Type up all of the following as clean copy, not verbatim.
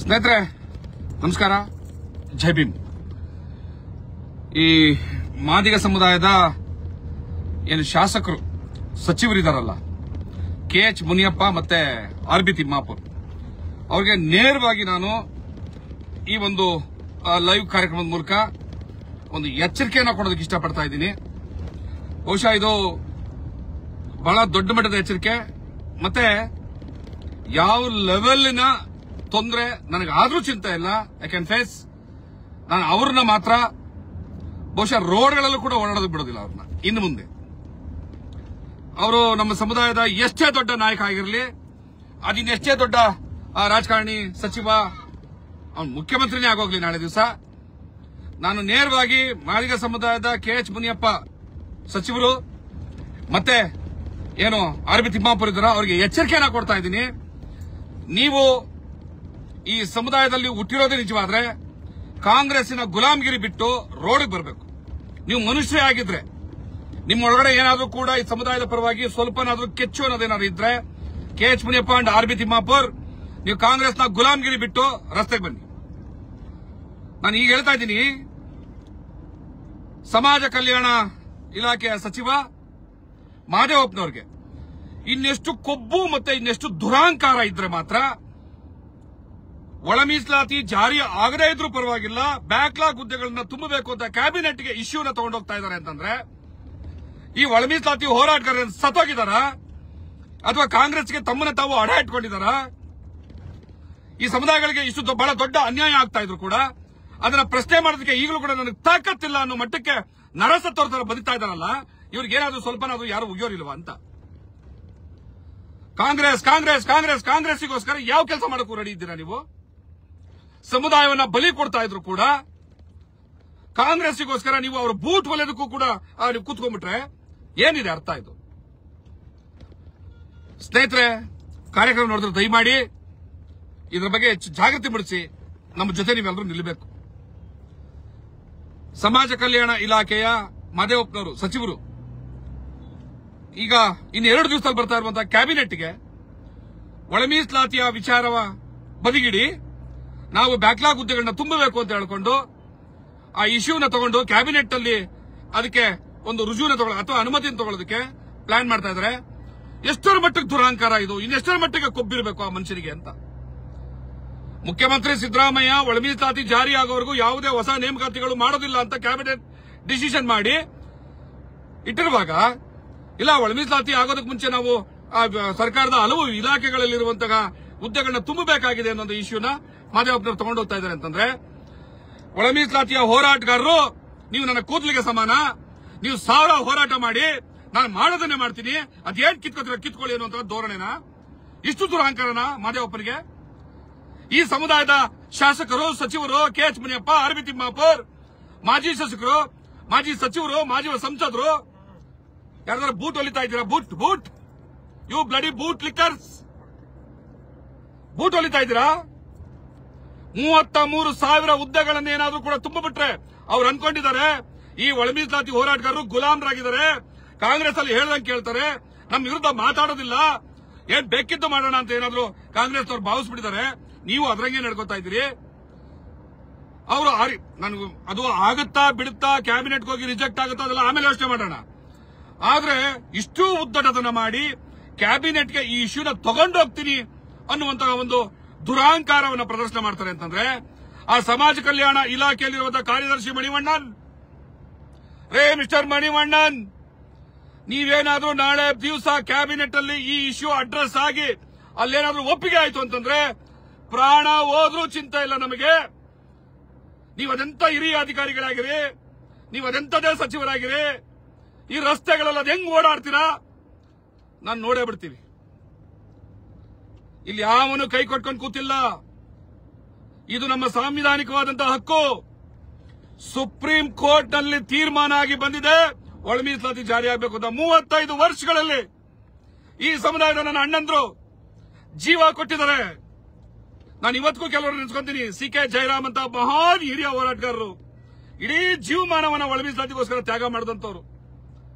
ಸ್ನೇಹಿತರೆ ನಮಸ್ಕಾರ, ಜೈ ಭೀಮ್. ಈ ಮಾದಿಗ ಸಮುದಾಯದ ಏನು ಶಾಸಕರು ಸಚಿವರಿದಾರಲ್ಲ, KH ಮುನಿಯಪ್ಪ ಮತ್ತೆ RB ತಿಮ್ಮಾಪುರ್, ಅವ್ರಿಗೆ ನೇರವಾಗಿ ನಾನು ಈ ಒಂದು ಲೈವ್ ಕಾರ್ಯಕ್ರಮದ ಮೂಲಕ ಒಂದು ಎಚ್ಚರಿಕೆಯನ್ನು ಕೊಡೋದಕ್ಕೆ ಇಷ್ಟಪಡ್ತಾ ಇದ್ದೀನಿ. ಬಹುಶಃ ಇದು ಬಹಳ ದೊಡ್ಡ ಮಟ್ಟದ ಎಚ್ಚರಿಕೆ. ಮತ್ತೆ ಯಾವ ಲೆವೆಲ್ನ ತೊಂದರೆ ನನಗಾದ್ರೂ ಚಿಂತೆ ಇಲ್ಲ. I can face. ನಾನು ಅವ್ರನ್ನ ಮಾತ್ರ ಬಹುಶಃ ರೋಡ್ಗಳಲ್ಲೂ ಕೂಡ ಓಡಾಡೋದಕ್ಕೆ ಬಿಡೋದಿಲ್ಲ. ಅವ್ರನ್ನ ಇನ್ನು ಮುಂದೆ ಅವರು ನಮ್ಮ ಸಮುದಾಯದ ಎಷ್ಟೇ ದೊಡ್ಡ ನಾಯಕ ಆಗಿರಲಿ, ಅದಿನ್ನೆಷ್ಟೇ ದೊಡ್ಡ ರಾಜಕಾರಣಿ, ಸಚಿವ, ಅವನು ಮುಖ್ಯಮಂತ್ರಿನೇ ಆಗೋಗ್ಲಿ ನಾಳೆ ದಿವಸ, ನಾನು ನೇರವಾಗಿ ಮಾದಿಗ ಸಮುದಾಯದ KH ಮುನಿಯಪ್ಪ ಸಚಿವರು ಮತ್ತೆ ಏನು RB ತಿಮ್ಮಾಪುರ್ ಇದ್ದಾರ, ಅವರಿಗೆ ಎಚ್ಚರಿಕೆಯನ್ನ ಕೊಡ್ತಾ ಇದ್ದೀನಿ. ನೀವು ಈ ಸಮುದಾಯದಲ್ಲಿ ಹುಟ್ಟಿರೋದೇ ನಿಜವಾದ್ರೆ ಕಾಂಗ್ರೆಸ್ಸಿನ ಗುಲಾಮಗಿರಿ ಬಿಟ್ಟು ರೋಡ್ಗೆ ಬರಬೇಕು. ನೀವು ಮನುಷ್ಯರೇ ಆಗಿದ್ರೆ, ನಿಮ್ಮೊಳಗಡೆ ಏನಾದ್ರೂ ಕೂಡ ಈ ಸಮುದಾಯದ ಪರವಾಗಿ ಸ್ವಲ್ಪನಾದ್ರೂ ಕೆಚ್ಚು ಅನ್ನೋದೇನಾದ್ರು ಇದ್ರೆ KH Muniyappa and RB Timmapur, ನೀವು ಕಾಂಗ್ರೆಸ್ನ ಗುಲಾಮಗಿರಿ ಬಿಟ್ಟು ರಸ್ತೆಗೆ ಬನ್ನಿ. ನಾನು ಈಗ ಹೇಳ್ತಾ ಇದ್ದೀನಿ, ಸಮಾಜ ಕಲ್ಯಾಣ ಇಲಾಖೆಯ ಸಚಿವ ಮಹದೇವಪ್ಪನವ್ರಿಗೆ ಇನ್ನೆಷ್ಟು ಕೊಬ್ಬು ಮತ್ತೆ ಇನ್ನೆಷ್ಟು ದುರಾಂಕಾರ ಇದ್ರೆ ಮಾತ್ರ ಒಳ ಮೀಸಲಾತಿ ಜಾರಿ ಆಗದೇ ಇದ್ರೂ ಪರವಾಗಿಲ್ಲ, ಬ್ಯಾಕ್ಲಾಗ್ ಹುದ್ದೆಗಳನ್ನ ತುಂಬಬೇಕು ಅಂತ ಕ್ಯಾಬಿನೆಟ್ಗೆ ಇಶ್ಯೂನ ತಗೊಂಡೋಗ್ತಾ ಇದ್ದಾರೆ ಅಂತಂದ್ರೆ ಈ ಒಳ ಮೀಸಲಾತಿ ಹೋರಾಟಗಾರ ಸತ್ತೋಗಿದಾರ ಅಥವಾ ಕಾಂಗ್ರೆಸ್ಗೆ ತಮ್ಮನ್ನ ತಾವು ಅಡ ಇಟ್ಕೊಂಡಿದಾರ? ಈ ಸಮುದಾಯಗಳಿಗೆ ಇಷ್ಟು ಬಹಳ ದೊಡ್ಡ ಅನ್ಯಾಯ ಆಗ್ತಾ ಇದ್ರು ಕೂಡ ಅದನ್ನ ಪ್ರಶ್ನೆ ಮಾಡೋದಕ್ಕೆ ಈಗಲೂ ಕೂಡ ನನಗೆ ತಾಕತ್ತಿಲ್ಲ ಅನ್ನೋ ಮಟ್ಟಕ್ಕೆ ನರಸತ್ತೋರ್ ತರ ಬದುಕ್ತಾ ಇದಾರಲ್ಲ, ಇವ್ರಿಗೇನಾದ್ರೂ ಸ್ವಲ್ಪನಾದ್ರೂ ಯಾರು ಉಗಿಯೋರಿಲ್ವಾ ಅಂತ. ಕಾಂಗ್ರೆಸ್ ಕಾಂಗ್ರೆಸ್ ಕಾಂಗ್ರೆಸ್ ಕಾಂಗ್ರೆಸ್ಸಿಗೋಸ್ಕರ ಯಾವ ಕೆಲಸ ಮಾಡಕ್ಕೂ ರೆಡಿ ಇದ್ದೀರಾ ನೀವು? ಸಮುದಾಯವನ್ನ ಬಲಿ ಕೊಡ್ತಾ ಇದ್ರು ಕೂಡ ಕಾಂಗ್ರೆಸ್ಸಿಗೋಸ್ಕರ ನೀವು ಅವ್ರ ಬೂಟ್ ಹೊಲೆದಕ್ಕೂ ಕೂಡ ನೀವು ಕೂತ್ಕೊಂಡ್ಬಿಟ್ರೆ ಏನಿದೆ ಅರ್ಥ? ಇದು ಸ್ನೇಹಿತರೆ, ಕಾರ್ಯಕ್ರಮ ನೋಡಿದ್ರೆ ದಯಮಾಡಿ ಇದರ ಬಗ್ಗೆ ಜಾಗೃತಿ ಮೂಡಿಸಿ ನಮ್ಮ ಜೊತೆ ನೀವೆಲ್ಲರೂ ನಿಲ್ಲಬೇಕು. ಸಮಾಜ ಕಲ್ಯಾಣ ಇಲಾಖೆಯ ಮಹದೇವಪ್ಪನವರು ಸಚಿವರು ಈಗ ಇನ್ನು 2 ದಿವಸದಲ್ಲಿ ಬರ್ತಾ ಇರುವಂತಹ ಕ್ಯಾಬಿನೆಟ್ಗೆ ಒಳ ಮೀಸಲಾತಿಯ ವಿಚಾರವ ಬದಿಗಿಡಿ, ನಾವು ಬ್ಯಾಕ್ಲಾಗ್ ಹುದ್ದೆಗಳನ್ನ ತುಂಬಬೇಕು ಅಂತ ಹೇಳ್ಕೊಂಡು ಆ ಇಶ್ಯೂನ ತಗೊಂಡು ಕ್ಯಾಬಿನೆಟ್ ಅಲ್ಲಿ ಅದಕ್ಕೆ ಒಂದು ರುಜುವಿನ ಅಥವಾ ಅನುಮತಿಯನ್ನು ತಗೊಳ್ಳೋದಕ್ಕೆ ಪ್ಲಾನ್ ಮಾಡ್ತಾ ಇದ್ದಾರೆ. ಎಷ್ಟರ ಮಟ್ಟಿಗೆ ದುರಾಂಕಾರ ಇದು, ಇನ್ನೆಷ್ಟರ ಮಟ್ಟಿಗೆ ಕೊಬ್ಬಿರಬೇಕು ಆ ಮನುಷ್ಯನಿಗೆ ಅಂತ. ಮುಖ್ಯಮಂತ್ರಿ ಸಿದ್ದರಾಮಯ್ಯ ಒಳ ಮೀಸಲಾತಿ ಜಾರಿ ಆಗೋವರೆಗೂ ಯಾವುದೇ ಹೊಸ ನೇಮಕಾತಿಗಳು ಮಾಡೋದಿಲ್ಲ ಅಂತ ಕ್ಯಾಬಿನೆಟ್ ಡಿಸಿಷನ್ ಮಾಡಿ ಇಟ್ಟಿರುವಾಗ, ಇಲ್ಲ ಒಳ ಮೀಸಲಾತಿ ಆಗೋದಕ್ಕೆ ಮುಂಚೆ ನಾವು ಸರ್ಕಾರದ ಹಲವು ಇಲಾಖೆಗಳಲ್ಲಿರುವಂತಹ ಹುದ್ದೆಗಳನ್ನ ತುಂಬಬೇಕಾಗಿದೆ ಅನ್ನೋ ಇಶ್ಯೂನ ಮಹದೇವಪ್ಪನವರು ತಗೊಂಡು ಹೋಗ್ತಾ ಇದ್ದಾರೆ ಅಂತಂದ್ರೆ, ಒಳ ಮೀಸಲಾತಿಯ ಹೋರಾಟಗಾರರು ನೀವು ನನ್ನ ಕೂದಲಿಗೆ ಸಮಾನ, ನೀವು 1000 ಹೋರಾಟ ಮಾಡಿ ನಾನು ಮಾಡೋದನ್ನೇ ಮಾಡ್ತೀನಿ, ಅದೇನ್ ಕಿತ್ಕೊಳ್ಳಿ ಅನ್ನುವಂತಹ ಧೋರಣೆನ, ಇಷ್ಟು ದುರಹಂಕಾರನ ಮಹದೇವಪ್ಪನಿಗೆ? ಈ ಸಮುದಾಯದ ಶಾಸಕರು, ಸಚಿವರು, KH ಮುನಿಯಪ್ಪ, RB ತಿಮ್ಮಾಪುರ್, ಮಾಜಿ ಶಾಸಕರು, ಮಾಜಿ ಸಚಿವರು, ಮಾಜಿ ಸಂಸದರು ಯಾರಾದ್ರೂ ಬೂಟ್ ಹೊಲಿತಾ ಇದ್ದೀರಾ? Boot you bloody boot lickers, boot ಹೊಲಿತಾ ಇದ್ದೀರಾ? 33,000 ಹುದ್ದೆಗಳನ್ನ ಏನಾದ್ರೂ ಕೂಡ ತುಂಬಿಬಿಟ್ರೆ ಅವ್ರು ಅನ್ಕೊಂಡಿದ್ದಾರೆ ಈ ಒಳ ಮೀಸಲಾತಿ ಹೋರಾಟಗಾರರು ಗುಲಾಮರಾಗಿದ್ದಾರೆ, ಕಾಂಗ್ರೆಸ್ ಅಲ್ಲಿ ಹೇಳ್ದಂಗೆ ಕೇಳ್ತಾರೆ, ನಮ್ಮ ವಿರುದ್ಧ ಮಾತಾಡೋದಿಲ್ಲ, ಏನ್ ಬೇಕಿದ್ದು ಮಾಡೋಣ ಅಂತ ಏನಾದ್ರು ಕಾಂಗ್ರೆಸ್ ಅವ್ರು ಭಾವಿಸ್ಬಿಟ್ಟಿದ್ದಾರೆ. ನೀವು ಅದ್ರಂಗೆ ನಡ್ಕೋತಾ ಇದ್ದೀರಿ. ಅವರು ನನಗೆ ಅದು ಆಗುತ್ತಾ ಬಿಡುತ್ತಾ, ಕ್ಯಾಬಿನೆಟ್ಗೆ ಹೋಗಿ ರಿಜೆಕ್ಟ್ ಆಗುತ್ತಾ ಅದೆಲ್ಲ ಆಮೇಲೆ ಯೋಚನೆ ಮಾಡೋಣ. ಆದ್ರೆ ಇಷ್ಟು ಉದ್ದಟತನ ಮಾಡಿ ಕ್ಯಾಬಿನೆಟ್ಗೆ ಈ ಇಶ್ಯೂನ ತಗೊಂಡು ಹೋಗ್ತೀನಿ ಅನ್ನುವಂತಹ ಒಂದು ದುರಾಂಕಾರವನ್ನು ಪ್ರದರ್ಶನ ಮಾಡ್ತಾರೆ ಅಂತಂದ್ರೆ, ಆ ಸಮಾಜ ಕಲ್ಯಾಣ ಇಲಾಖೆಯಲ್ಲಿರುವಂತಹ ಕಾರ್ಯದರ್ಶಿ ಮಣಿವಣ್ಣನ್, ರೇ ಮಿಸ್ಟರ್ ಮಣಿವಣ್ಣನ್, ನೀವೇನಾದ್ರೂ ನಾಳೆ ದಿವಸ ಕ್ಯಾಬಿನೆಟ್ ಅಲ್ಲಿ ಈ ಇಶ್ಯೂ ಅಡ್ರೆಸ್ ಆಗಿ ಅಲ್ಲೇನಾದ್ರೂ ಒಪ್ಪಿಗೆ ಆಯ್ತು ಅಂತಂದ್ರೆ ಪ್ರಾಣ ಹೋದ್ರೂ ಚಿಂತೆ ಇಲ್ಲ ನಮಗೆ. ನೀವು ಅದೆಂತ ಹಿರಿಯ ಅಧಿಕಾರಿಗಳಾಗಿರಿ, ನೀವು ಅದೆಂತದೇ ಸಚಿವರಾಗಿರಿ, ಈ ರಸ್ತೆಗಳೆಲ್ಲ ಹೆಂಗ್ ಓಡಾಡ್ತೀರಾ ನಾನು ನೋಡೇ ಬಿಡ್ತೀವಿ. ಇಲ್ಲಿ ಯಾವನು ಕೈ ಕೊಟ್ಕೊಂಡು ಕೂತಿಲ್ಲ. ಇದು ನಮ್ಮ ಸಾಂವಿಧಾನಿಕವಾದಂತಹ ಹಕ್ಕು. ಸುಪ್ರೀಂ ಕೋರ್ಟ್ ನಲ್ಲಿ ತೀರ್ಮಾನ ಆಗಿ ಬಂದಿದೆ, ಒಳ ಮೀಸಲಾತಿ ಜಾರಿಯಾಗಬೇಕು ಅಂತ. 35 ವರ್ಷಗಳಲ್ಲಿ ಈ ಸಮುದಾಯದ ನನ್ನ ಅಣ್ಣಂದ್ರು ಜೀವ ಕೊಟ್ಟಿದ್ದಾರೆ. ನಾನು ಇವತ್ತಿಗೂ ಕೆಲವರು ನೆನೆಸ್ಕೊಂತೀನಿ, CK ಜಯರಾಮ್ ಅಂತ ಮಹಾನ್ ಹಿರಿಯ ಹೋರಾಟಗಾರರು, ಇಡೀ ಜೀವಮಾನವನ್ನ ಒಳ ಮೀಸಲಾತಿಗೋಸ್ಕರ ತ್ಯಾಗ ಮಾಡಿದಂತವ್ರು.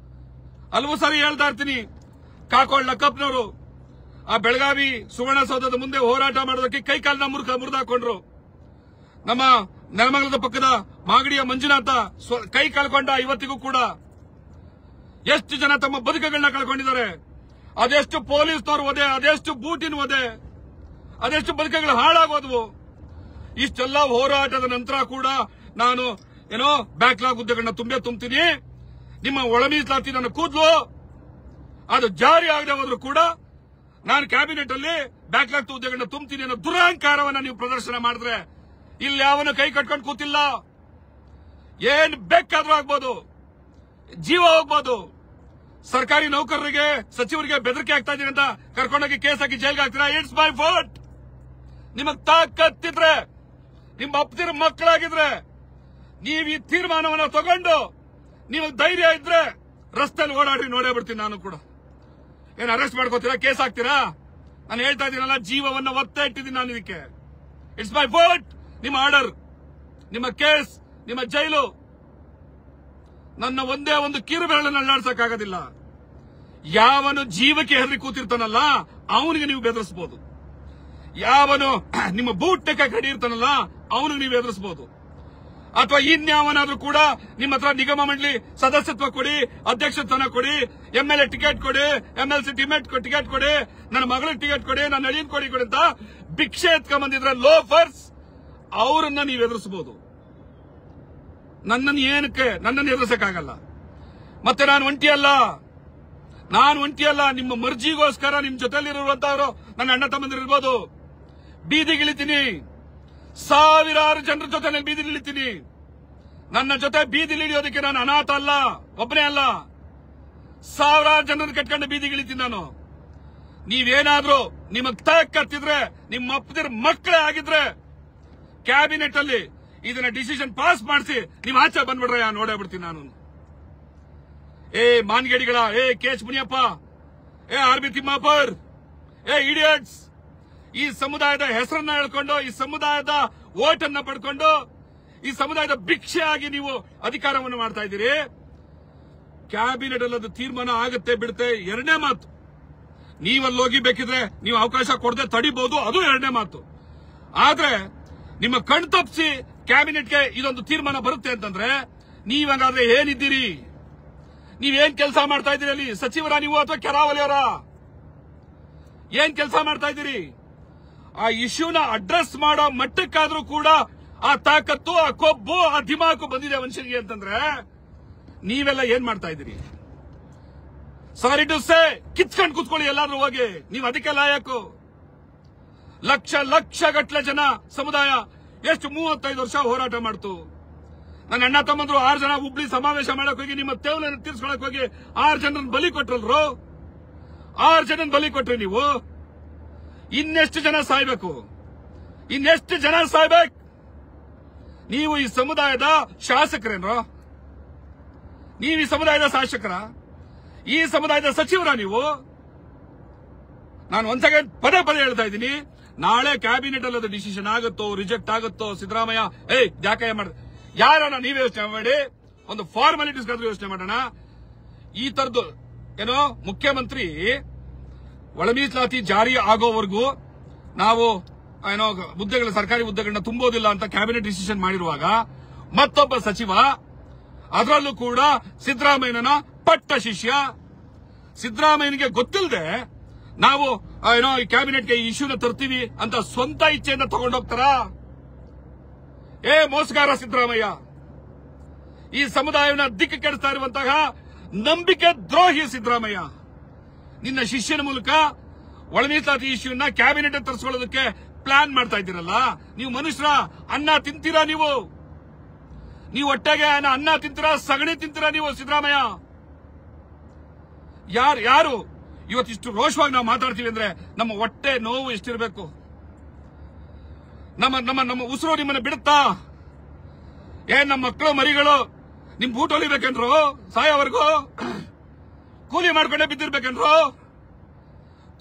ಹಲವು ಸಾರಿ ಹೇಳ್ತಾ ಇರ್ತೀನಿ, ಕಾಕೋಳ್ ಲಕ್ಕಪ್ಪನವರು, ಆ ಬೆಳಗಾವಿ ಸುವರ್ಣಸೌಧದ ಮುಂದೆ ಹೋರಾಟ ಮಾಡೋದಕ್ಕೆ ಕೈಕಾಲನ್ನ ಮುರಿದಾಕೊಂಡ್ರು. ನಮ್ಮ ನೆಲಮಂಗಲದ ಪಕ್ಕದ ಮಾಗಡಿಯ ಮಂಜುನಾಥ ಕೈ ಕಳ್ಕೊಂಡ. ಇವತ್ತಿಗೂ ಕೂಡ ಎಷ್ಟು ಜನ ತಮ್ಮ ಬದುಕುಗಳನ್ನ ಕಳ್ಕೊಂಡಿದ್ದಾರೆ. ಅದೆಷ್ಟು ಪೊಲೀಸ್ನವ್ರು ಒದೆ, ಅದೆಷ್ಟು ಬೂಟಿನ ಒದೆ, ಅದೆಷ್ಟು ಬದುಕುಗಳು ಹಾಳಾಗೋದ್ವು. ಇಷ್ಟೆಲ್ಲ ಹೋರಾಟದ ನಂತರ ಕೂಡ ನಾನು ಬ್ಯಾಕ್ಲಾಗ್ ಹುದ್ದೆಗಳನ್ನ ತುಂಬ್ತೀನಿ. ನಿಮ್ಮ ಒಳ ಮೀಸಲಾತಿ ನನ್ನ ಕೂದಲು ಅದು ಜಾರಿ ಆಗದೆ ಹೋದ್ರು ಕೂಡ ನಾನು ಕ್ಯಾಬಿನೆಟ್ ಅಲ್ಲಿ ಬ್ಯಾಕ್ಲಾಗ್ ಹುದ್ದೆಗಳನ್ನ ತುಂಬ್ತೀನಿ ಅನ್ನೋ ದುರಹಂಕಾರವನ್ನ ನೀವು ಪ್ರದರ್ಶನ ಮಾಡಿದ್ರೆ ಇಲ್ಲಿ ಯಾವನು ಕೈ ಕಟ್ಕೊಂಡು ಕೂತಿಲ್ಲ. ಏನ್ ಬೇಕಾದ್ರೂ ಆಗ್ಬೋದು, ಜೀವ ಹೋಗ್ಬೋದು. ಸರ್ಕಾರಿ ನೌಕರರಿಗೆ, ಸಚಿವರಿಗೆ ಬೆದರಿಕೆ ಆಗ್ತಾ ಇದೀನಿ ಅಂತ ಕರ್ಕೊಂಡೋಗಿ ಕೇಸ್ ಹಾಕಿ ಜೈಲ್ಗೆ ಹಾಕ್ತೀರಾ? It's my fault. ನಿಮಗ್ ತಾಕತ್ತಿದ್ರೆ, ನಿಮ್ಮ ಅಪ್ಪದಿರ ಮಕ್ಕಳಾಗಿದ್ರೆ ನೀವು ಈ ತೀರ್ಮಾನವನ್ನ ತಗೊಂಡು ನಿಮಗ್ ಧೈರ್ಯ ಇದ್ರೆ ರಸ್ತೆಯಲ್ಲಿ ಓಡಾಡಿ ನೋಡೇ ಬಿಡ್ತೀನಿ. ನಾನು ಕೂಡ ಏನ್ ಅರೆಸ್ಟ್ ಮಾಡ್ಕೋತೀರಾ, ಕೇಸ್ ಹಾಕ್ತೀರಾ? ನಾನು ಹೇಳ್ತಾ ಇದ್ದೀನಲ್ಲ, ಜೀವವನ್ನ ಒತ್ತೆ ಇಟ್ಟಿದ್ದೀನಿ ನಾನು ಇದಕ್ಕೆ. It's my fault. ನಿಮ್ಮ ಆರ್ಡರ್, ನಿಮ್ಮ ಕೇಸ್, ನಿಮ್ಮ ಜೈಲು ನನ್ನ ಒಂದೇ ಒಂದು ಕಿರುಬೆರಳನ್ನು ಅಲ್ಲಾಡ್ಸಕ್ಕಾಗೋದಿಲ್ಲ. ಯಾವನು ಜೀವಕ್ಕೆ ಹೆದರಿ ಕೂತಿರ್ತಾನಲ್ಲ ಅವನಿಗೆ ನೀವು ಬೆದರಿಸಬಹುದು. ಯಾವನು ನಿಮ್ಮ ಬೂಟ್ ಟೆಕ್ಕ ಕಡಿ ಇರ್ತಾನಲ್ಲ ಅವನಿಗೆ ನೀವು ಎದುರಿಸಬಹುದು. ಅಥವಾ ಇನ್ಯಾವನಾದ್ರೂ ಕೂಡ ನಿಮ್ಮ ಹತ್ರ ನಿಗಮ ಮಂಡಳಿ ಸದಸ್ಯತ್ವ ಕೊಡಿ, ಅಧ್ಯಕ್ಷಸ್ಥಾನ ಕೊಡಿ, MLA ಟಿಕೆಟ್ ಕೊಡಿ, MLC ಟಿಕೆಟ್ ಕೊಡಿ, ನನ್ನ ಮಗಳಿಗೆ ಟಿಕೆಟ್ ಕೊಡಿ, ನನ್ನ ಅಳಿಯನ್ ಕೊಡಿ ಅಂತ ಭಿಕ್ಷೆ ಎತ್ಕೊಂಡ್ಬಂದಿದ್ರೆ ಲೋಫರ್ಸ್, ಅವರನ್ನ ನೀವು ಎದುರಿಸಬಹುದು. ನನ್ನನ್ನು ಎದುರಿಸಕ್ಕಾಗಲ್ಲ. ಮತ್ತೆ ನಾನು ಒಂಟಿಯಲ್ಲ. ನಿಮ್ಮ ಮರ್ಜಿಗೋಸ್ಕರ ನಿಮ್ ಜೊತೆಲಿರುವಂತವರು ನನ್ನ ಅಣ್ಣ ತಮ್ಮಂದಿರಿರ್ಬೋದು. ಬೀದಿಗಿಳಿತೀನಿ, ಸಾವಿರಾರು ಜನರ ಜೊತೆ ನಾನು ಬೀದಿಗಿಳಿತೀನಿ. ನನ್ನ ಜೊತೆ ಬೀದಿಲಿಳಿಯೋದಕ್ಕೆ ನಾನು ಅನಾಥ ಅಲ್ಲ, ಒಬ್ಬನೇ ಅಲ್ಲ, ಸಾವಿರಾರು ಜನರನ್ನು ಕಟ್ಕೊಂಡು ಬೀದಿಗಿಳಿತೀನಿ ನಾನು. ನೀವೇನಾದ್ರೂ ನಿಮಗ್ ತಾಕತ್ತಿದ್ರೆ, ನಿಮ್ಮ ಅಪ್ಪದಿರ ಮಕ್ಕಳೇ ಆಗಿದ್ರೆ ಕ್ಯಾಬಿನೆಟ್ ಅಲ್ಲಿ ಇದನ್ನ ಡಿಸಿಷನ್ ಪಾಸ್ ಮಾಡಿಸಿ ನೀವು ಆಚೆ ಬಂದ್ಬಿಡ್ರೆ ನೋಡೇ ಬಿಡ್ತೀನಿ ನಾನು. ಮಾನ್ಗೇಡಿಗಳ, KH Muniyappa, RB Timmapur, idiots, ಈ ಸಮುದಾಯದ ಹೆಸರನ್ನ ಹೇಳ್ಕೊಂಡು, ಈ ಸಮುದಾಯದ ಓಟನ್ನ ಪಡ್ಕೊಂಡು, ಈ ಸಮುದಾಯದ ಭಿಕ್ಷೆ ಆಗಿ ನೀವು ಅಧಿಕಾರವನ್ನು ಮಾಡ್ತಾ ಇದ್ದೀರಿ. ಕ್ಯಾಬಿನೆಟ್ ಅಲ್ಲಿ ತೀರ್ಮಾನ ಆಗುತ್ತೆ ಬಿಡುತ್ತೆ ಎರಡನೇ ಮಾತು. ನೀವಲ್ಲಿ ಹೋಗಿ ಬೇಕಿದ್ರೆ ನೀವು ಅವಕಾಶ ಕೊಡದೆ ತಡಿಬಹುದು, ಅದು ಎರಡನೇ ಮಾತು. ಆದ್ರೆ ನಿಮ್ಮ ಕಣ್ ತಪ್ಪಿಸಿ ಕ್ಯಾಬಿನೆಟ್ಗೆ ಇದೊಂದು ತೀರ್ಮಾನ ಬರುತ್ತೆ ಅಂತಂದ್ರೆ ನೀವಾಗಾದ್ರೆ ಏನಿದ್ದೀರಿ? ನೀವೇನ್ ಕೆಲಸ ಮಾಡ್ತಾ ಇದ್ದೀರಿ ಅಲ್ಲಿ? ಸಚಿವರ ನೀವು ಅಥವಾ ಕೆರಾವಲಿಯವರ? ಏನ್ ಕೆಲಸ ಮಾಡ್ತಾ ಇದ್ದೀರಿ? ಆ ಇಶ್ಯೂನ ಅಡ್ರೆಸ್ ಮಾಡೋ ಮಟ್ಟಕ್ಕಾದ್ರೂ ಕೂಡ ಆ ತಾಕತ್ತು, ಆ ಕೊಬ್ಬು, ಆ ದಿಮಾಕು ಬಂದಿದೆ ಮನುಷ್ಯನಿಗೆ ಅಂತಂದ್ರೆ ನೀವೆಲ್ಲ ಏನ್ ಮಾಡ್ತಾ ಇದ್ದೀರಿ? ಸಾರಿ ಟು ಸೇ, ಕಿತ್ಕೊಂಡು ಕೂತ್ಕೊಳ್ಳಿ ಎಲ್ಲಾದ್ರೂ ಹೋಗಿ. ನೀವು ಅದಕ್ಕೆ ಲಾಯಕು. ಲಕ್ಷ ಗಟ್ಟಲೆ ಜನ ಸಮುದಾಯ ಎಷ್ಟು 35 ವರ್ಷ ಹೋರಾಟ ಮಾಡ್ತು. ನನ್ನ ಅಣ್ಣ ತಮ್ಮಂದ್ರು 6 ಜನ ಹುಬ್ಳಿ ಸಮಾವೇಶ ಮಾಡಕ್ ಹೋಗಿ ನಿಮ್ಮ ತೇವಲನ್ನು ತೀರ್ಸ್ಕೊಳಕ್ ಹೋಗಿ 6 ಜನರನ್ನು ಬಲಿ ಕೊಟ್ರಲ್ರು. 6 ಜನರನ್ನು ಬಲಿ ಕೊಟ್ರಿ ನೀವು. ಇನ್ನೆಷ್ಟು ಜನ ಸಾಯ್ಬೇಕು? ನೀವು ಈ ಸಮುದಾಯದ ಶಾಸಕರೇನ್ರೋ? ನೀವು ಈ ಸಮುದಾಯದ ಶಾಸಕರ? ಈ ಸಮುದಾಯದ ಸಚಿವರ ನೀವು? ನಾನು ಒಂದ್ ಸೆಕೆಂಡ್ ಪದೇ ಹೇಳ್ತಾ ಇದ್ದೀನಿ, ನಾಳೆ ಕ್ಯಾಬಿನೆಟ್ ಅಲ್ಲಿ ಡಿಸಿಷನ್ ಆಗುತ್ತೋ ರಿಜೆಕ್ಟ್ ಆಗುತ್ತೋ ಸಿದ್ದರಾಮಯ್ಯ ಜಾಕಯ್ಯ ಮಾಡ ಯಾರನ್ನ ನೀವೇ ಯೋಚನೆ ಮಾಡಿ, ಒಂದು ಫಾರ್ಮಾಲಿಟೀಸ್ ಯೋಚನೆ ಮಾಡೋಣ. ಈ ತರದ್ದು ಮುಖ್ಯಮಂತ್ರಿ ಒಳ ಮೀಸಲಾತಿ ಜಾರಿ ಆಗೋವರೆಗೂ ನಾವು ಸರ್ಕಾರಿ ಹುದ್ದೆಗಳನ್ನ ತುಂಬೋದಿಲ್ಲ ಅಂತ ಕ್ಯಾಬಿನೆಟ್ ಡಿಸಿಷನ್ ಮಾಡಿರುವಾಗ ಮತ್ತೊಬ್ಬ ಸಚಿವ, ಅದರಲ್ಲೂ ಕೂಡ ಸಿದ್ದರಾಮಯ್ಯನ ಪಟ್ಟ ಶಿಷ್ಯ, ಸಿದ್ದರಾಮಯ್ಯನಿಗೆ ಗೊತ್ತಿಲ್ಲದೆ ನಾವು ಈ ಕ್ಯಾಬಿನೆಟ್ಗೆ ಈ ಇಶ್ಯೂನ ತರ್ತೀವಿ ಅಂತ ಸ್ವಂತ ಇಚ್ಛೆಯಿಂದ ತಗೊಂಡೋಗ್ತಾರ? ಮೋಸಗಾರ ಸಿದ್ದರಾಮಯ್ಯ. ಈ ಸಮುದಾಯವನ್ನು ದಿಕ್ಕು ಕೆಡಿಸ್ತಾ ಇರುವಂತಹ ನಂಬಿಕೆ ದ್ರೋಹಿ ಸಿದ್ದರಾಮಯ್ಯ. ನಿನ್ನ ಶಿಷ್ಯನ ಮೂಲಕ ಒಳ ಮೀಸಲಾತಿ ಇಶ್ಯೂನ ಕ್ಯಾಬಿನೆಟ್ ತರಿಸ್ಕೊಳ್ಳೋದಕ್ಕೆ ಪ್ಲಾನ್ ಮಾಡ್ತಾ ಇದ್ದೀರಲ್ಲ. ನೀವು ಮನುಷ್ಯರ ಅನ್ನ ತಿಂತೀರಾ? ನೀವು ಹೊಟ್ಟೆಗೆ ಅನ್ನ ತಿಂತೀರಾ? ಸಗಣಿ ತಿಂತೀರಾ ನೀವು ಸಿದ್ದರಾಮಯ್ಯ? ಯಾರು ಇವತ್ತಿಷ್ಟು ರೋಷವಾಗಿ ನಾವು ಮಾತಾಡ್ತೀವಿ ಅಂದ್ರೆ ನಮ್ಮ ಹೊಟ್ಟೆ ನೋವು ಎಷ್ಟಿರಬೇಕು? ನಮ್ಮ ಉಸಿರು ನಿಮ್ಮನ್ನ ಬಿಡುತ್ತಾ? ನಮ್ಮ ಮಕ್ಕಳು ಮರಿಗಳು ನಿಮ್ ಬೂಟ್ ಹೊಲಿಬೇಕೇನ್ರು? ಸಾಯೋವರೆಗೂ ಕೂಲಿ ಮಾಡ್ಕೊಂಡೇ ಬಿದ್ದಿರ್ಬೇಕೇನ್ರು?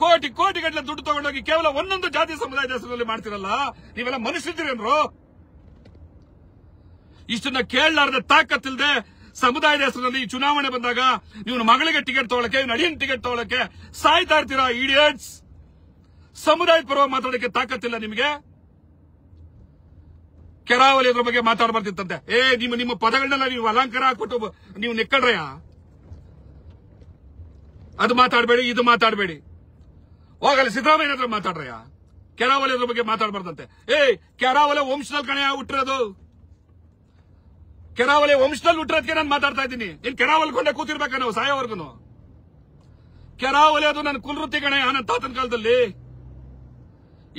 ಕೋಟಿ ಗಟ್ಟಲೆ ದುಡ್ಡು ತಗೊಂಡೋಗಿ ಕೇವಲ ಒಂದೊಂದು ಜಾತಿ ಸಮುದಾಯದ ಹೆಸರಲ್ಲಿ ಮಾಡ್ತಿರಲ್ಲ, ನೀವೆಲ್ಲ ಮನುಷ್ಯರಿದ್ದೀರೇನ್ರು? ಇಷ್ಟನ್ನ ಕೇಳಲಾರದೆ ತಾಕತ್ತಿಲ್ಲದೆ ಸಮುದಾಯದ ಹೆಸರಲ್ಲಿ ಚುನಾವಣೆ ಬಂದಾಗ ಇವನ ಮಗಳಿಗೆ ಟಿಕೆಟ್ ತಗೊಳಕ್ಕೆ, ಇವನ ಅಡಿಯನ್ ಟಿಕೆಟ್ ತಗೊಳಕ್ಕೆ ಸಾಯ್ತಾ ಇರ್ತೀರಾ ಇಡಿಯಟ್ಸ್. ಸಮುದಾಯದ ಪರವಾಗಿ ಮಾತಾಡೋಕೆ ತಾಕತ್ತಿಲ್ಲ ನಿಮಗೆ. ಕೆರಾವಲಿಯದ್ರ ಬಗ್ಗೆ ಮಾತಾಡಬಾರ್ದಿತ್ತಂತೆ. ನಿಮ್ಮ ಪದಗಳನ್ನೆಲ್ಲ ನೀವು ಅಲಂಕಾರ ಹಾಕ್ಬಿಟ್ಟು ನೀವು ನೆಕ್ಕಡ್ರಯ್ಯ. ಅದು ಮಾತಾಡಬೇಡಿ, ಇದು ಮಾತಾಡಬೇಡಿ. ಹೋಗಲ್ಲ ಸಿದ್ದರಾಮಯ್ಯ ಹತ್ರ ಮಾತಾಡ್ರಯ್ಯ. ಕೆರಾವಲಿಯದ್ರ ಬಗ್ಗೆ ಮಾತಾಡಬಾರ್ದಂತೆ. ಕೆರಾವಲಿ ವಂಶದಲ್ಲಿ ಕಣೆ ಹುಟ್ಟಿರೋದು. ಕೆರಾವಲಿ ವಂಶದಲ್ಲಿ ಹುಟ್ಟಿರೋದಕ್ಕೆ ನಾನು ಮಾತಾಡ್ತಾ ಇದ್ದೀನಿ. ಇನ್ ಕೆರಾವಲ್ಕೊಂಡೆ ಕೂತಿರ್ಬೇಕ ನಾವು ಸಾಯೋವರ್ಗುನು. ಕೆರಾವಲಿ ಅದು ನನ್ನ ಕುಲವೃತ್ತಿ ಕಣೆ. ನನ್ನ ತಾತನ ಕಾಲದಲ್ಲಿ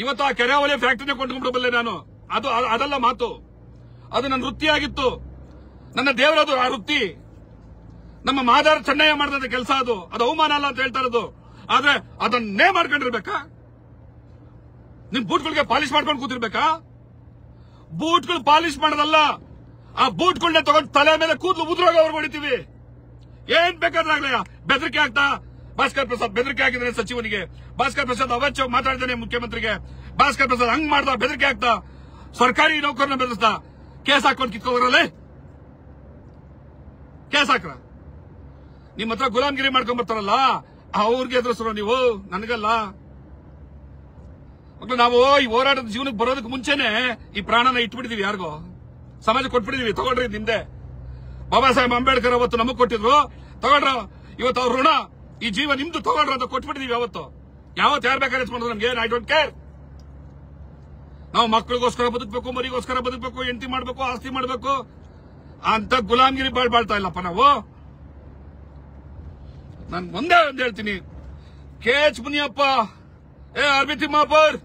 ಇವತ್ತು ಆ ಕೆರಾವಲಿ ಫ್ಯಾಕ್ಟರಿನ ಕೊಂಡ್ಕೊಂಡ್ಬಿಡಬಲ್ಲೆ ನಾನು. ಅದಲ್ಲ ಮಾತು. ಅದು ನನ್ನ ವೃತ್ತಿಯಾಗಿತ್ತು. ನನ್ನ ದೇವರದು ಆ ವೃತ್ತಿ. ನಮ್ಮ ಮಾದಾರ ಚೆನ್ನಯ್ಯ ಮಾಡಿದಂತ ಕೆಲಸ ಅದು ಅವಮಾನ ಅಲ್ಲ ಅಂತ ಹೇಳ್ತಾ ಇರೋದು. ಆದ್ರೆ ಅದನ್ನೇ ಮಾಡ್ಕೊಂಡಿರ್ಬೇಕಾ? ನಿಮ್ ಬೂಟ್ಗಳಿಗೆ ಪಾಲಿಶ್ ಮಾಡ್ಕೊಂಡು ಕೂತಿರ್ಬೇಕಾ? ಬೂಟ್ಗಳು ಪಾಲಿಶ್ ಮಾಡೋದಲ್ಲ, ಆ ಬೂಟ್ಗಳನ್ನ ತಗೊಂಡು ತಲೆ ಮೇಲೆ ಕೂದಲು ಉದ್ರೋಗ ಅವ್ರಿಗೆ ಹೊಡಿತೀವಿ. ಏನ್ ಬೇಕಾದ್ರೆ ಆಗ್ಲಯ್ಯ. ಬೆದರಿಕೆ ಆಗ್ತಾ ಭಾಸ್ಕರ್ ಪ್ರಸಾದ್ ಬೆದರಿಕೆ ಆಗಿದ್ದಾನೆ ಸಚಿವನಿಗೆ. ಭಾಸ್ಕರ್ ಪ್ರಸಾದ್ ಅವಚ್ಚ ಮಾತಾಡಿದ್ದಾನೆ ಮುಖ್ಯಮಂತ್ರಿಗೆ. ಭಾಸ್ಕರ್ ಪ್ರಸಾದ್ ಹಂಗ್ ಮಾಡ್ದ, ಬೆದರಿಕೆ ಆಗ್ತಾ ಸರ್ಕಾರಿ ನೌಕರನ್ನ ಬೆದರಿಸ್ತಾ ಕೇಸ್ ಹಾಕೊಂಡು ಕಿತ್ಕೋದ್ರಲ್ಲೇ. ಕೇಸ್ ಹಾಕ್ರ. ನಿಮ್ ಹತ್ರ ಗುಲಾಮ್ಗಿರಿ ಮಾಡ್ಕೊಂಡ್ ಬರ್ತಾರಲ್ಲ, ಅವ್ರಿಗೆ ಎದುರಿಸ್ರು ನೀವು, ನನಗಲ್ಲ. ಮಕ್ಳು ನಾವು ಈ ಹೋರಾಟದ ಜೀವನಕ್ಕೆ ಬರೋದಕ್ಕೆ ಮುಂಚೆನೆ ಈ ಪ್ರಾಣನ ಇಟ್ಬಿಟ್ಟಿದೀವಿ. ಯಾರಿಗೋ ಸಮಾಜ ಕೊಟ್ಬಿಟ್ಟಿದೀವಿ. ತಗೊಳ್ರಿ ನಿಮ್ದೆ. ಬಾಬಾ ಸಾಹೇಬ್ ಅಂಬೇಡ್ಕರ್ ಅವತ್ತು ನಮಗ್ ಕೊಟ್ಟಿದ್ರು, ತಗೊಳ್ರ. ಇವತ್ತು ಅವ್ರ ಋಣ, ಈ ಜೀವ ನಿಮ್ದು, ತಗೊಳ್ರ ಅಂತ ಕೊಟ್ಬಿಟ್ಟಿದೀವಿ. ಯಾವತ್ತು ಯಾರು ಬೇಕಾದ್ರೆ ಎತ್ಕೊಂಡ್ರು ನಮ್ಗೆ ಐ ಡೋಂಟ್ ಕೇರ್. ನಾವು ಮಕ್ಕಳಿಗೋಸ್ಕರ ಬದುಕಬೇಕು, ಮರಿಗೋಸ್ಕರ ಬದುಕಬೇಕು, ಹೆಂಡತಿ ಮಾಡ್ಬೇಕು, ಆಸ್ತಿ ಮಾಡ್ಬೇಕು ಅಂತ ಗುಲಾಮ್ಗಿರಿ ಬಾಳ್ತಾ ಇಲ್ಲಪ್ಪ ನಾವು. ನಾನು ಒಂದೇ ಹೇಳ್ತೀನಿ, KH Muniyappa, R B Timmapur,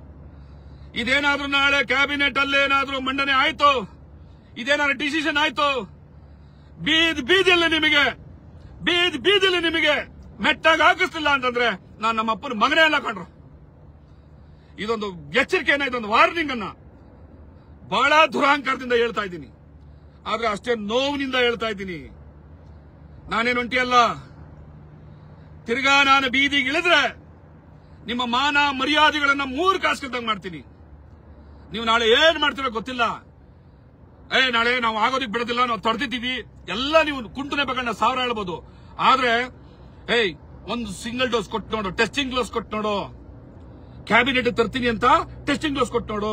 ಇದೇನಾದ್ರೂ ನಾಳೆ ಕ್ಯಾಬಿನೆಟ್ ಅಲ್ಲೇನಾದ್ರೂ ಮಂಡನೆ ಆಯ್ತು, ಇದೇನಾದ್ರೂ ಡಿಸಿಷನ್ ಆಯ್ತು, ಬೀದಿಯಲ್ಲಿ ನಿಮಗೆ ಮೆಟ್ಟಾಗ ಹಾಕಿಸ್ತಿಲ್ಲ ಅಂತಂದ್ರೆ ನಾನು ನಮ್ಮ ಅಪ್ಪನ ಮಗನೇ ಎಲ್ಲ ಕಂಡ್ರು. ಇದೊಂದು ಎಚ್ಚರಿಕೆಯನ್ನ, ಇದೊಂದು ವಾರ್ನಿಂಗ್ ಅನ್ನ ಬಹಳ ದುರಹಂಕಾರದಿಂದ ಹೇಳ್ತಾ ಇದ್ದೀನಿ. ಆದ್ರೆ ಅಷ್ಟೇ ನೋವಿನಿಂದ ಹೇಳ್ತಾ ಇದ್ದೀನಿ. ನಾನೇನು ಒಂಟಿಯಲ್ಲ. ತಿರ್ಗಾ ನಾನು ಬೀದಿಗೆ ಇಳಿದ್ರೆ ನಿಮ್ಮ ಮಾನ ಮರ್ಯಾದೆಗಳನ್ನ 3 ಕಾಸ್ಕೊಂಡಂಗ್ ಮಾಡ್ತೀನಿ. ನೀವು ನಾಳೆ ಏನ್ ಮಾಡ್ತೀರೋ ಗೊತ್ತಿಲ್ಲ. ನಾಳೆ ನಾವು ಆಗೋದಿಕ್ ಬಿಡೋದಿಲ್ಲ, ನಾವು ತಡೆದಿದ್ದೀವಿ ಎಲ್ಲ. ನೀವು ಕುಂಟುನೆ ಬೇಕಂಡ 1000 ಹೇಳ್ಬೋದು. ಆದ್ರೆ ಒಂದು ಸಿಂಗಲ್ ಡೋಸ್ ಕೊಟ್ಟು ನೋಡು, ಟೆಸ್ಟಿಂಗ್ ಡೋಸ್ ಕೊಟ್ಟು ನೋಡು. ಕ್ಯಾಬಿನೆಟ್ ತರ್ತೀನಿ ಅಂತ ಟೆಸ್ಟಿಂಗ್ ಡೋಸ್ ಕೊಟ್ಟು ನೋಡು.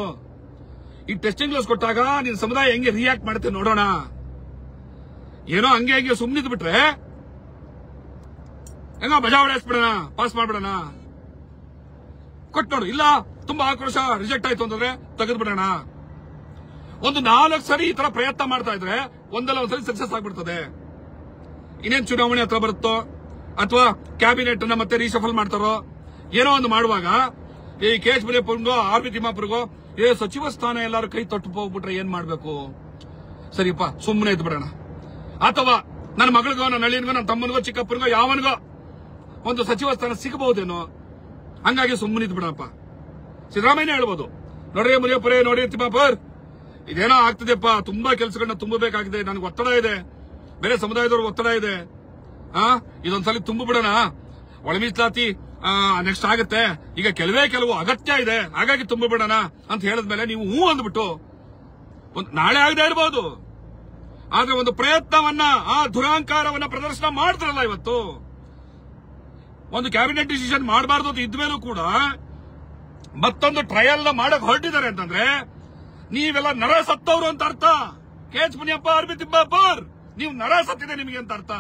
ಈ ಟೆಸ್ಟಿಂಗ್ ಡೋಸ್ ಕೊಟ್ಟಾಗ ನಿನ್ ಸಮುದಾಯ ಹೆಂಗೆ ರಿಯಾಕ್ಟ್ ಮಾಡುತ್ತೆ ನೋಡೋಣ. ಏನೋ ಹಂಗೆ ಸುಮ್ಮನಿದ್ ಬಿಟ್ರೆ ಹೆಂಗ ಬಜಾವಣೆಸ್ಬಿಡೋಣ, ಪಾಸ್ ಮಾಡ್ಬಿಡೋಣ. ಕೊಟ್ಟು ನೋಡು. ಇಲ್ಲ ತುಂಬಾ ಆಕ್ರೋಶ, ರಿಜೆಕ್ಟ್ ಆಯ್ತು ಅಂತಂದ್ರೆ ತೆಗೆದು ಬಿಡೋಣ. ಒಂದು 4 ಸರಿ ಈ ತರ ಪ್ರಯತ್ನ ಮಾಡ್ತಾ ಇದ್ರೆ ಒಂದಲ್ಲ ಒಂದ್ಸರಿ ಸಕ್ಸಸ್ ಆಗ್ಬಿಡ್ತದೆ. ಇನ್ನೇನ್ ಚುನಾವಣೆ ಹತ್ರ ಬರುತ್ತೋ ಅಥವಾ ಕ್ಯಾಬಿನೆಟ್ ಅನ್ನ ಮತ್ತೆ ರೀಶಫಲ್ ಮಾಡ್ತಾರೋ ಏನೋ ಒಂದು ಮಾಡುವಾಗ ಈ KH ಮುನಿಯಪ್ಪನಿಗೋ ಆರ್ ಬಿ ತಿಮ್ಮಾಪುರ್ಗೋ ಸಚಿವ ಸ್ಥಾನ ಎಲ್ಲಾರು ಕೈ ತೊಟ್ಟು ಹೋಗ್ಬಿಟ್ರೆ ಏನ್ ಮಾಡ್ಬೇಕು? ಸರಿಯಪ್ಪ ಸುಮ್ಮನೆ ಇದ್ ಬಿಡೋಣ. ಅಥವಾ ನನ್ನ ಮಗಳಿಗೋ, ನನ್ನ ಅಳಿಯನ್ಗೋ, ನನ್ನ ತಮ್ಮನಿಗೋ, ಚಿಕ್ಕಪ್ಪನಿಗೋ, ಯಾವನಿಗೋ ಒಂದು ಸಚಿವ ಸ್ಥಾನ ಸಿಗಬಹುದೇನೋ, ಹಂಗಾಗಿ ಸುಮ್ಮನೆ ಇದ್ ಬಿಡಪ್ಪ. ಸಿದ್ದರಾಮಯ್ಯ ಹೇಳ್ಬೋದು, ನೋಡ್ರಿ ಮುನಿಯಪ್ಪರೇ, ನೋಡಿ ತಿಮ್ಮಾಪುರ್, ಇದೇನೋ ಆಗ್ತಿದೆಪ್ಪ, ತುಂಬಾ ಕೆಲಸಗಳನ್ನ ತುಂಬಬೇಕಾಗಿದೆ, ನನಗೆ ಒತ್ತಡ ಇದೆ, ಬೇರೆ ಸಮುದಾಯದವ್ರಿಗೆ ಒತ್ತಡ ಇದೆ, ಇದೊಂದ್ಸಲಿ ತುಂಬ ಬಿಡೋಣ, ಒಳ ಮೀಸಲಾತಿ ನೆಕ್ಸ್ಟ್ ಆಗುತ್ತೆ, ಈಗ ಕೆಲವು ಅಗತ್ಯ ಇದೆ, ಹಾಗಾಗಿ ತುಂಬ ಬಿಡೋಣ ಅಂತ ಹೇಳಿದ್ಮೇಲೆ ನೀವು ಹೂ ಅಂದ್ಬಿಟ್ಟು ನಾಳೆ ಆಗದೆ ಇರಬಹುದು. ಆದ್ರೆ ಒಂದು ಪ್ರಯತ್ನವನ್ನ, ಆ ದುರಹಂಕಾರವನ್ನ ಪ್ರದರ್ಶನ ಮಾಡ್ತಾರಲ್ಲ ಇವತ್ತು. ಒಂದು ಕ್ಯಾಬಿನೆಟ್ ಡಿಸಿಷನ್ ಮಾಡಬಾರ್ದು ಅಂತ ಇದ್ಮೇಲೂ ಕೂಡ ಮತ್ತೊಂದು ಟ್ರಯಲ್ ನ ಮಾಡಕ್ ಹೊರಟಿದ್ದಾರೆ ಅಂತಂದ್ರೆ ನೀವೆಲ್ಲ ನರ ಸತ್ತವ್ರು ಅಂತ ಅರ್ಥ. KH Muniyappa, R B Timmapur, ನೀವು ನರ ಸತ್ತಿದೆ ನಿಮಗೆ ಅಂತ ಅರ್ಥ.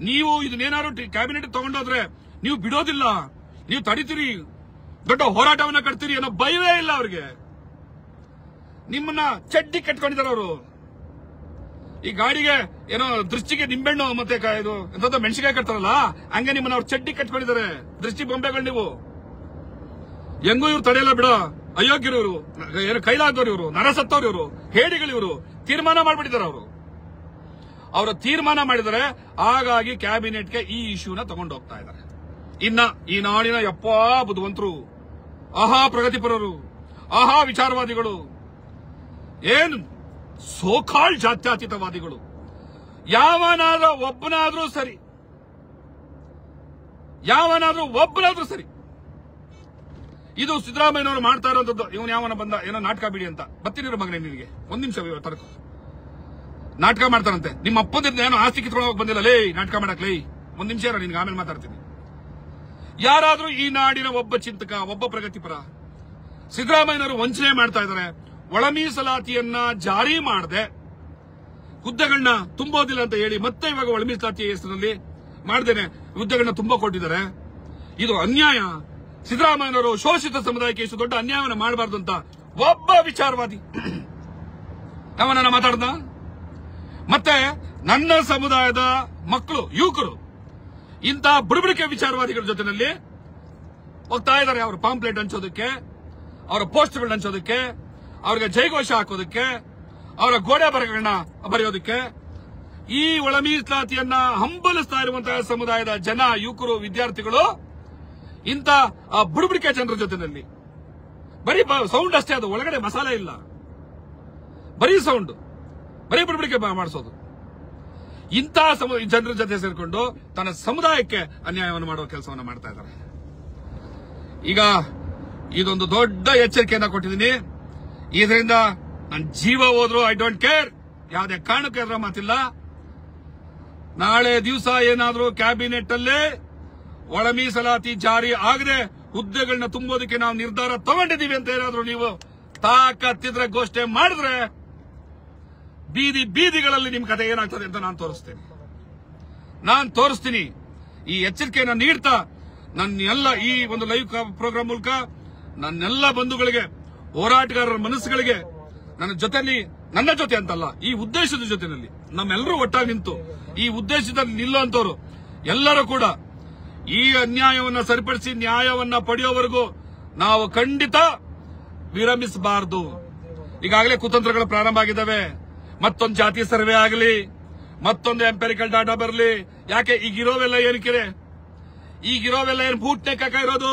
ನೀವು ಇದನ್ನೇನಾದ್ರು ಕ್ಯಾಬಿನೆಟ್ ತಗೊಂಡೋದ್ರೆ ನೀವು ಬಿಡೋದಿಲ್ಲ, ನೀವು ತಡಿತೀರಿ, ದೊಡ್ಡ ಹೋರಾಟವನ್ನ ಕಟ್ತೀರಿ ಅನ್ನೋ ಭಯವೇ ಇಲ್ಲ ಅವ್ರಿಗೆ. ನಿಮ್ಮನ್ನ ಚಡ್ಡಿ ಕಟ್ಕೊಂಡಿದ್ದಾರೆ ಅವರು. ಈ ಗಾಡಿಗೆ ಏನೋ ದೃಷ್ಟಿಗೆ ನಿಂಬೆಣ್ಣು ಮತ್ತೆ ಇದು ಎಂತ ಮೆಣಸಿನಕಾಯಿ ಕಟ್ತಾರಲ್ಲ, ಹಂಗೆ ನಿಮ್ಮನ್ನ ಅವ್ರು ಚಡ್ಡಿ ಕಟ್ಕೊಂಡಿದ್ದಾರೆ. ದೃಷ್ಟಿ ಬೊಂಬೆಗಳು ನೀವು. ಹೆಂಗೂ ಇವ್ರು ತಡೆಯಲ್ಲ ಬಿಡೋ. ಅಯೋಗ್ಯರು ಇವರು, ಏನು ಕೈಲಾದವ್ರು ಇವರು, ನರಸತ್ತವ್ರು ಇವರು, ಹೇಡಿಗಳು ಇವರು. ತೀರ್ಮಾನ ಮಾಡ್ಬಿಟ್ಟಿದ್ದಾರೆ ಅವರು. ಅವರ ತೀರ್ಮಾನ ಮಾಡಿದರೆ ಹಾಗಾಗಿ ಕ್ಯಾಬಿನೆಟ್ಗೆ ಈ ಇಶ್ಯೂನ ತಗೊಂಡು ಹೋಗ್ತಾ ಇದ್ದಾರೆ. ಇನ್ನ ಈ ನಾಡಿನ ಬುದ್ಧಿವಂತರು, ಆಹಾ ಪ್ರಗತಿಪರರು, ಆಹಾ ವಿಚಾರವಾದಿಗಳು, ಏನು ಸೋಕಾಳ್ ಜಾತ್ಯತೀತವಾದಿಗಳು, ಯಾವನಾದ್ರೂ ಒಬ್ಬನಾದ್ರೂ ಸರಿ, ಇದು ಸಿದ್ದರಾಮಯ್ಯನವರು ಮಾಡ್ತಾ ಇರೋಂಥದ್ದು. ಇವನು ಯಾವನ ಬಂದ ಏನೋ ನಾಟಕ ಬಿಡಿ ಅಂತ ಬರ್ತೀನಿ ಮಗನೇ, ನಿನಗೆ ಒಂದ್ ನಿಮಿಷ ತರಕು ನಾಟಕ ಮಾಡ್ತಾರಂತೆ. ನಿಮ್ಮ ಅಪ್ಪಂದಿದ್ದ ಏನೋ ಆಸ್ತಿ ಕಿತ್ಕೊಂಡು ಹೋಗಿ ಬಂದಿಲ್ಲ ಲೇ, ನಾಟಕ ಮಾಡಕ್ ಲೇ. ಒಂದ್ ನಿಮಿಷ ನಿನ್ಗೆ ಆಮೇಲೆ ಮಾತಾಡ್ತೀನಿ. ಯಾರಾದ್ರೂ ಈ ನಾಡಿನ ಒಬ್ಬ ಚಿಂತಕ, ಒಬ್ಬ ಪ್ರಗತಿಪರ, ಸಿದ್ದರಾಮಯ್ಯನವರು ವಂಚನೆ ಮಾಡ್ತಾ ಇದ್ದಾರೆ, ಒಳ ಮೀಸಲಾತಿಯನ್ನ ಜಾರಿ ಮಾಡದೆ ಹುದ್ದೆಗಳನ್ನ ತುಂಬೋದಿಲ್ಲ ಅಂತ ಹೇಳಿ ಮತ್ತೆ ಇವಾಗ ಒಳ ಮೀಸಲಾತಿ ಹೆಸರಿನಲ್ಲಿ ಮಾಡದೇನೆ ಹುದ್ದೆಗಳನ್ನ ತುಂಬ ಕೊಟ್ಟಿದ್ದಾರೆ. ಇದು ಅನ್ಯಾಯ. ಸಿದ್ದರಾಮಯ್ಯನವರು ಶೋಷಿತ ಸಮುದಾಯಕ್ಕೆ ಇಷ್ಟು ದೊಡ್ಡ ಅನ್ಯಾಯವನ್ನು ಮಾಡಬಾರ್ದು ಅಂತ ಒಬ್ಬ ವಿಚಾರವಾದಿ ಅವನನ್ನ ಮಾತಾಡ್ದ. ಮತ್ತೆ ನನ್ನ ಸಮುದಾಯದ ಮಕ್ಕಳು, ಯುವಕರು ಇಂಥ ಬುಡಬಡಿಕೆ ವಿಚಾರವಾದಿಗಳ ಜೊತೆನಲ್ಲಿ ಹೋಗ್ತಾ ಇದ್ದಾರೆ. ಅವರ ಪಾಂಪ್ಲೆಟ್ ಹಂಚೋದಕ್ಕೆ, ಅವರ ಪೋಸ್ಟರ್ಗಳನ್ನ ಹಂಚೋದಕ್ಕೆ, ಅವರಿಗೆ ಜೈಘೋಷ ಹಾಕೋದಕ್ಕೆ, ಅವರ ಗೋಡೆ ಬರಹಗಳನ್ನ ಬರೆಯೋದಕ್ಕೆ. ಈ ಒಳ ಮೀಸಲಾತಿಯನ್ನ ಹಂಬಲಿಸ್ತಾ ಇರುವಂತಹ ಸಮುದಾಯದ ಜನ, ಯುವಕರು, ವಿದ್ಯಾರ್ಥಿಗಳು ಇಂಥ ಬುಡಬಡಿಕೆ ಜನರ ಜೊತೆನಲ್ಲಿ ಬರೀ ಸೌಂಡ್ ಅಷ್ಟೇ, ಅದು ಒಳಗಡೆ ಮಸಾಲೆ ಇಲ್ಲ, ಬರೀ ಸೌಂಡ್, ಬರೀ ಬುಡಬಡಿಕೆ ಮಾಡಿಸೋದು. ಇಂಥ ಜನರ ಜೊತೆ ಸೇರಿಕೊಂಡು ತನ್ನ ಸಮುದಾಯಕ್ಕೆ ಅನ್ಯಾಯವನ್ನು ಮಾಡುವ ಕೆಲಸವನ್ನು ಮಾಡ್ತಾ ಇದ್ದಾರೆ. ಈಗ ಇದೊಂದು ದೊಡ್ಡ ಎಚ್ಚರಿಕೆಯನ್ನ ಕೊಟ್ಟಿದ್ದೀನಿ. ಇದರಿಂದ ನನ್ನ ಜೀವ ಹೋದ್ರು ಐ ಡೋಂಟ್ ಕೇರ್, ಯಾವುದೇ ಕಾರಣಕ್ಕೆ ಅದರ ಮಾತಿಲ್ಲ. ನಾಳೆ ದಿವಸ ಏನಾದ್ರೂ ಕ್ಯಾಬಿನೆಟ್ ಅಲ್ಲೇ ಒಳ ಮೀಸಲಾತಿ ಜಾರಿ ಆಗದೆ ಹುದ್ದೆಗಳನ್ನ ತುಂಬೋದಕ್ಕೆ ನಾವು ನಿರ್ಧಾರ ತಗೊಂಡಿದ್ದೀವಿ ಅಂತ ಏನಾದ್ರೂ ನೀವು ತಾಕತ್ತಿದ್ರೆ ಘೋಷಣೆ ಮಾಡಿದ್ರೆ ಬೀದಿಗಳಲ್ಲಿ ನಿಮ್ ಕಥೆ ಏನಾಗ್ತದೆ ಅಂತ ನಾನು ತೋರಿಸ್ತೀನಿ. ಈ ಎಚ್ಚರಿಕೆಯನ್ನು ನೀಡ್ತಾ ನನ್ನೆಲ್ಲ ಈ ಒಂದು ಲೈವ್ ಪ್ರೋಗ್ರಾಮ್ ಮೂಲಕ ನನ್ನೆಲ್ಲ ಬಂಧುಗಳಿಗೆ, ಹೋರಾಟಗಾರರ ಮನಸ್ಸುಗಳಿಗೆ, ನನ್ನ ಜೊತೆ ಅಂತಲ್ಲ, ಈ ಉದ್ದೇಶದ ಜೊತೆನಲ್ಲಿ ನಮ್ಮೆಲ್ಲರೂ ಒಟ್ಟಾಗಿ ನಿಂತು ಈ ಉದ್ದೇಶದಲ್ಲಿ ನಿಲ್ಲುವಂತವ್ರು ಎಲ್ಲರೂ ಕೂಡ ಈ ಅನ್ಯಾಯವನ್ನು ಸರಿಪಡಿಸಿ ನ್ಯಾಯವನ್ನ ಪಡೆಯೋವರೆಗೂ ನಾವು ಖಂಡಿತ ವಿರಮಿಸಬಾರದು. ಈಗಾಗಲೇ ಕುತಂತ್ರಗಳು ಪ್ರಾರಂಭ ಆಗಿದ್ದಾವೆ. ಮತ್ತೊಂದು ಜಾತಿ ಸರ್ವೆ ಆಗಲಿ, ಮತ್ತೊಂದು ಎಂಪೆರಿಕಲ್ ಡಾಟಾ ಬರಲಿ. ಯಾಕೆ ಈಗಿರೋವೆಲ್ಲ ಏನಕ್ಕಿದೆ? ಈಗಿರೋವೆಲ್ಲ ಏನು ಬೂಟ್ನೆಕ್ಕ ಇರೋದು?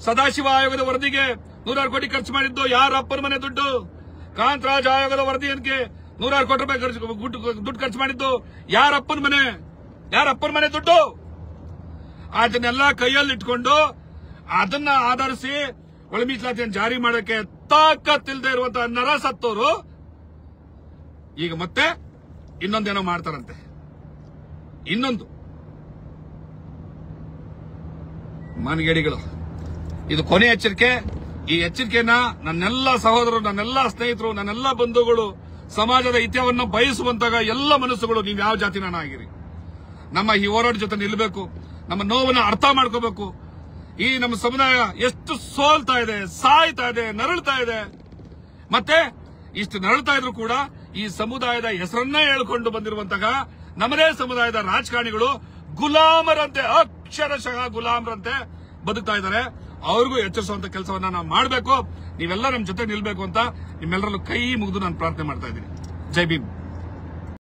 ಸದಾಶಿವ ಆಯೋಗದ ವರದಿಗೆ 100 ಕೋಟಿ ಖರ್ಚು ಮಾಡಿದ್ದು ಯಾರ ಅಪ್ಪನ ಮನೆ ದುಡ್ಡು? ಕಾಂತರಾಜ್ ಆಯೋಗದ ವರದಿ ಏನಕ್ಕೆ 100 ಕೋಟಿ ರೂಪಾಯಿ ದುಡ್ಡು ಖರ್ಚು ಮಾಡಿದ್ದು ಯಾರ ಅಪ್ಪನ ಮನೆ ದುಡ್ಡು? ಅದನ್ನೆಲ್ಲ ಕೈಯಲ್ಲಿ ಇಟ್ಕೊಂಡು ಅದನ್ನ ಆಧರಿಸಿ ಒಳ ಮೀಸಲಾತಿಯನ್ನು ಜಾರಿ ಮಾಡೋಕೆ ತಾಕತ್ತಿಲ್ಲದೆ ಇರುವಂತಹ ನರ ಸತ್ತೋರು ಈಗ ಮತ್ತೆ ಇನ್ನೊಂದೇನೋ ಮಾಡ್ತಾರಂತೆ. ಇನ್ನೊಂದು ಮನಗೇಡಿಗಳು. ಇದು ಕೊನೆ ಎಚ್ಚರಿಕೆ. ಈ ಎಚ್ಚರಿಕೆಯನ್ನ ನನ್ನೆಲ್ಲ ಸಹೋದರರು, ನನ್ನೆಲ್ಲ ಸ್ನೇಹಿತರು, ನನ್ನೆಲ್ಲ ಬಂಧುಗಳು, ಸಮಾಜದ ಹಿತವನ್ನು ಬಯಸುವಂತಹ ಎಲ್ಲ ಮನಸ್ಸುಗಳು, ನೀವು ಯಾವ ಜಾತಿನ ಆಗಿರಿ, ನಮ್ಮ ಈ ಹೋರಾಟ ಜೊತೆ ನಿಲ್ಲಬೇಕು. ನಮ್ಮ ನೋವನ್ನು ಅರ್ಥ ಮಾಡ್ಕೋಬೇಕು. ಈ ನಮ್ಮ ಸಮುದಾಯ ಎಷ್ಟು ಸೋಲ್ತಾ ಇದೆ, ಸಾಯ್ತಾ ಇದೆ, ನರಳ್ತಾ ಇದೆ. ಮತ್ತೆ ಇಷ್ಟು ನರಳ್ತಾ ಇದ್ರು ಕೂಡ ಈ ಸಮುದಾಯದ ಹೆಸರನ್ನೇ ಹೇಳ್ಕೊಂಡು ಬಂದಿರುವಂತಹ ನಮ್ಮದೇ ಸಮುದಾಯದ ರಾಜಕಾರಣಿಗಳು ಗುಲಾಮರಂತೆ, ಅಕ್ಷರಶಃ ಗುಲಾಮರಂತೆ ಬದುಕ್ತಾ ಇದ್ದಾರೆ. ಅವ್ರಿಗೂ ಎಚ್ಚರಿಸುವಂತ ಕೆಲಸವನ್ನ ನಾವು ಮಾಡಬೇಕು. ನೀವೆಲ್ಲ ನಮ್ಮ ಜೊತೆ ನಿಲ್ಬೇಕು ಅಂತ ನಿಮ್ಮೆಲ್ಲರಲ್ಲೂ ಕೈ ಮುಗಿದು ನಾನು ಪ್ರಾರ್ಥನೆ ಮಾಡ್ತಾ ಇದ್ದೀನಿ. ಜೈ ಭೀಮ್.